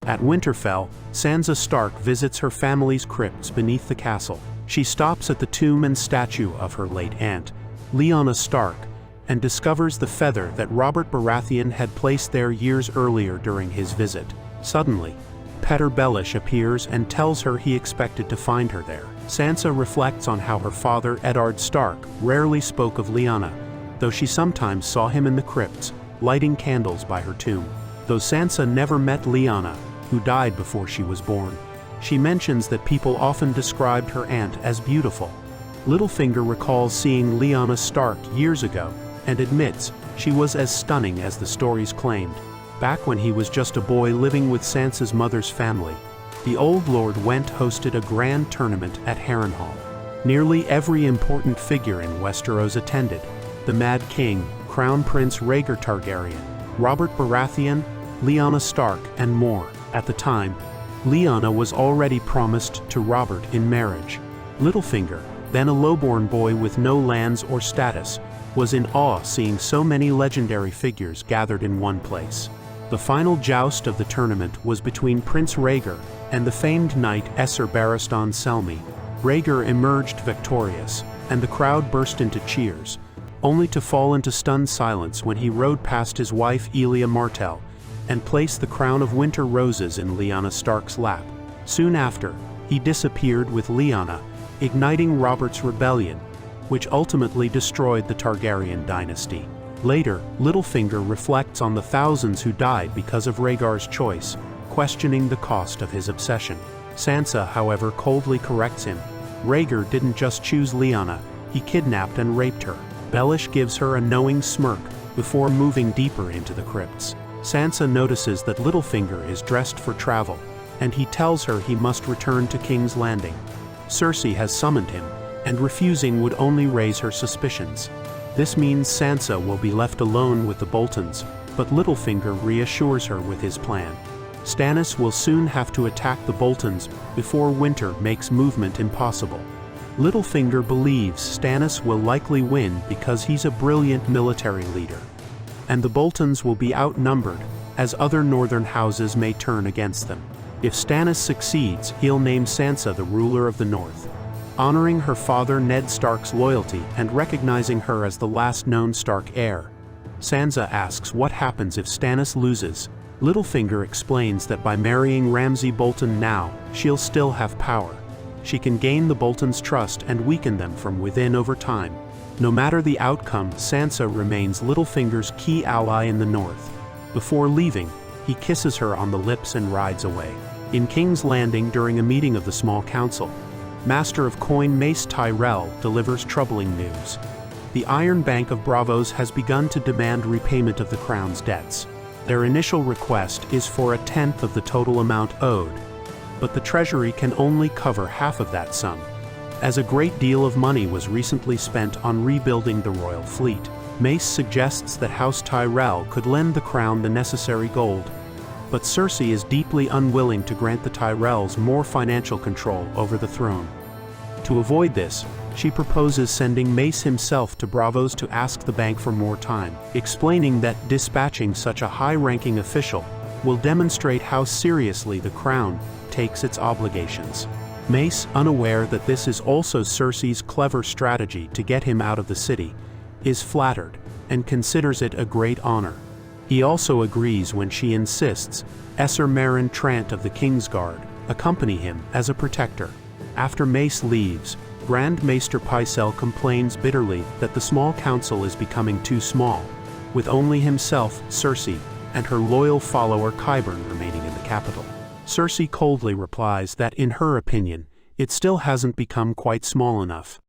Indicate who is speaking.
Speaker 1: At Winterfell, Sansa Stark visits her family's crypts beneath the castle. She stops at the tomb and statue of her late aunt, Lyanna Stark, and discovers the feather that Robert Baratheon had placed there years earlier during his visit. Suddenly, Petyr Baelish appears and tells her he expected to find her there. Sansa reflects on how her father, Eddard Stark, rarely spoke of Lyanna, though she sometimes saw him in the crypts, lighting candles by her tomb. Though Sansa never met Lyanna, who died before she was born, she mentions that people often described her aunt as beautiful. Littlefinger recalls seeing Lyanna Stark years ago and admits she was as stunning as the stories claimed. Back when he was just a boy living with Sansa's mother's family, the Old Lord Went hosted a grand tournament at Harrenhal. Nearly every important figure in Westeros attended: the Mad King, Crown Prince Rhaegar Targaryen, Robert Baratheon, Lyanna Stark, and more. At the time, Lyanna was already promised to Robert in marriage. Littlefinger, then a lowborn boy with no lands or status, was in awe seeing so many legendary figures gathered in one place. The final joust of the tournament was between Prince Rhaegar and the famed knight Esser Barristan Selmy. Rhaegar emerged victorious, and the crowd burst into cheers, only to fall into stunned silence when he rode past his wife Elia Martell and placed the crown of winter roses in Lyanna Stark's lap. Soon after, he disappeared with Lyanna, igniting Robert's rebellion, which ultimately destroyed the Targaryen dynasty. Later, Littlefinger reflects on the thousands who died because of Rhaegar's choice, questioning the cost of his obsession. Sansa, however, coldly corrects him. Rhaegar didn't just choose Lyanna, he kidnapped and raped her. Baelish gives her a knowing smirk before moving deeper into the crypts. Sansa notices that Littlefinger is dressed for travel, and he tells her he must return to King's Landing. Cersei has summoned him, and refusing would only raise her suspicions. This means Sansa will be left alone with the Boltons, but Littlefinger reassures her with his plan. Stannis will soon have to attack the Boltons before winter makes movement impossible. Littlefinger believes Stannis will likely win because he's a brilliant military leader, and the Boltons will be outnumbered, as other northern houses may turn against them. If Stannis succeeds, he'll name Sansa the ruler of the North, honoring her father Ned Stark's loyalty and recognizing her as the last known Stark heir. Sansa asks what happens if Stannis loses. Littlefinger explains that by marrying Ramsay Bolton now, she'll still have power. She can gain the Boltons' trust and weaken them from within over time. No matter the outcome, Sansa remains Littlefinger's key ally in the North. Before leaving, he kisses her on the lips and rides away. In King's Landing, during a meeting of the Small Council, Master of Coin Mace Tyrell delivers troubling news. The Iron Bank of Bravos has begun to demand repayment of the Crown's debts. Their initial request is for a tenth of the total amount owed, but the Treasury can only cover half of that sum, as a great deal of money was recently spent on rebuilding the royal fleet. Mace suggests that House Tyrell could lend the Crown the necessary gold, but Cersei is deeply unwilling to grant the Tyrells more financial control over the throne. To avoid this, she proposes sending Mace himself to Bravos to ask the bank for more time, explaining that dispatching such a high-ranking official will demonstrate how seriously the Crown takes its obligations. Mace, unaware that this is also Cersei's clever strategy to get him out of the city, is flattered and considers it a great honor. He also agrees when she insists Esser Meryn Trant of the Kingsguard accompany him as a protector. After Mace leaves, Grand Maester Pycelle complains bitterly that the small council is becoming too small, with only himself, Cersei, and her loyal follower Qyburn remaining in the capital. Cersei coldly replies that in her opinion, it still hasn't become quite small enough.